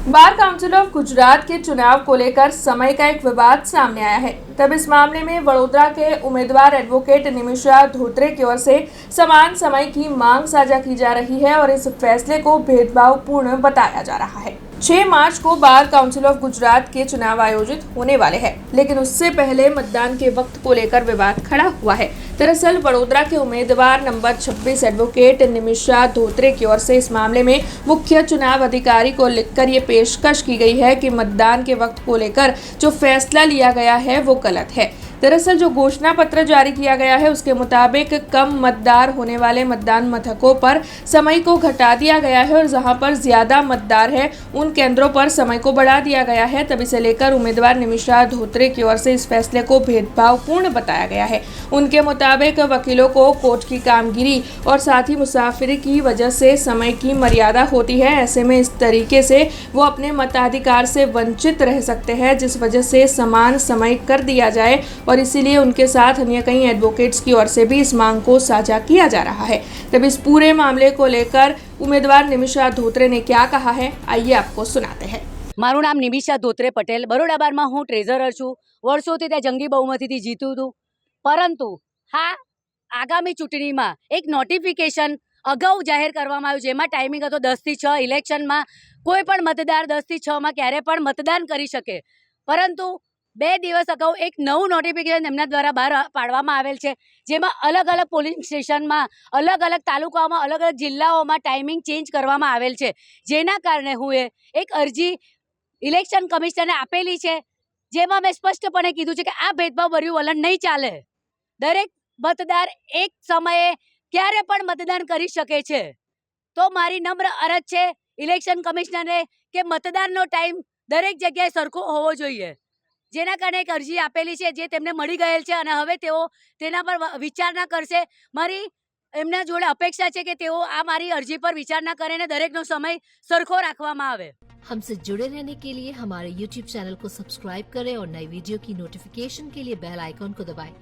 Bar council of Gujarat के चुनाव को लेकर समय का एक विवाद सामने आया है। तब इस मामले में वडोदरा के उम्मीदवार एडवोकेट निमिषा धोत्रे की ओर से समान समय की मांग साझा की जा रही है और इस फैसले को भेदभावपूर्ण बताया जा रहा है। 6 मार्च को बार काउंसिल ऑफ गुजरात के चुनाव आयोजित होने वाले हैं, लेकिन उससे पहले मतदान के वक्त को लेकर विवाद खड़ा हुआ है। दरअसल वडोदरा के उम्मीदवार नंबर 26 एडवोकेट निमिषा धोत्रे की ओर से इस मामले में मुख्य चुनाव अधिकारी को लिखकर ये पेशकश की गई है कि मतदान के वक्त को लेकर जो फैसला लिया गया है वो गलत है। दरअसल जो घोषणा पत्र जारी किया गया है उसके मुताबिक कम मतदार होने वाले मतदान मथकों पर समय को घटा दिया गया है और जहां पर ज्यादा मतदार है उन केंद्रों पर समय को बढ़ा दिया गया है। तब इसे लेकर उम्मीदवार निमिषा धोत्रे की ओर से इस फैसले को भेदभावपूर्ण बताया गया है। उनके मुताबिक वकीलों को कोर्ट की कामगिरी और साथ ही मुसाफिरी की वजह से समय की मर्यादा होती है। ऐसे में इस तरीके से वो अपने मताधिकार से वंचित रह सकते हैं, जिस वजह से समान समय कर दिया जाए और इसीलिए उनके साथ अन्य कई एडवोकेट्स की ओर से भी इस मांग को साझा किया जा रहा है। तब इस पूरे मामले को लेकर उम्मीदवार निमिषा धोत्रे ने क्या कहा है, आइए आपको सुनाते हैं। મારું નામ નિમિષા ધોત્રે પટેલ, બરોડા બારમાં હું ટ્રેઝરર છું। વર્ષોથી ત્યાં જંગી બહુમતીથી જીતું હતું, પરંતુ હા આગામી ચૂંટણીમાં એક નોટિફિકેશન અગાઉ જાહેર કરવામાં આવ્યું, જેમાં ટાઈમિંગ હતો 10 થી 6। ઇલેક્શનમાં કોઈ પણ મતદાર 10 થી 6 ક્યારે પણ મતદાન કરી શકે, પરંતુ 2 દિવસ અગાઉ એક નવું નોટિફિકેશન એમના દ્વારા બહાર પાડવામાં આવેલ છે, જેમાં અલગ અલગ પોલિંગ સ્ટેશનમાં, અલગ અલગ તાલુકાઓમાં, અલગ અલગ જિલ્લાઓમાં ટાઈમિંગ ચેન્જ કરવામાં આવેલ છે, જેના કારણે હું એક અરજી ઇલેક્શન કમિશનરને આપેલી છે, જેમાં મેં સ્પષ્ટપણે કીધું છે કે આ ભેદભાવભર્યું વલણ નહીં ચાલે। દરેક મતદાર એક સમયે ક્યારે પણ મતદાન કરી શકે છે। તો મારી નમ્ર અરજ છે ઇલેક્શન કમિશનરને કે મતદાનનો ટાઈમ દરેક જગ્યાએ સરખો હોવો જોઈએ, જેના કારણે એક અરજી આપેલી છે જે તેમને મળી ગયેલ છે અને હવે તેઓ તેના પર વિચારણા કરશે। મારી એમના જોડે અપેક્ષા છે કે તેઓ આ મારી અરજી પર વિચારણા કરે અને દરેકનો સમય સરખો રાખવામાં આવે। हमसे जुड़े रहने के लिए हमारे YouTube चैनल को सब्सक्राइब करें और नई वीडियो की नोटिफिकेशन के लिए बेल आइकॉन को दबाएं।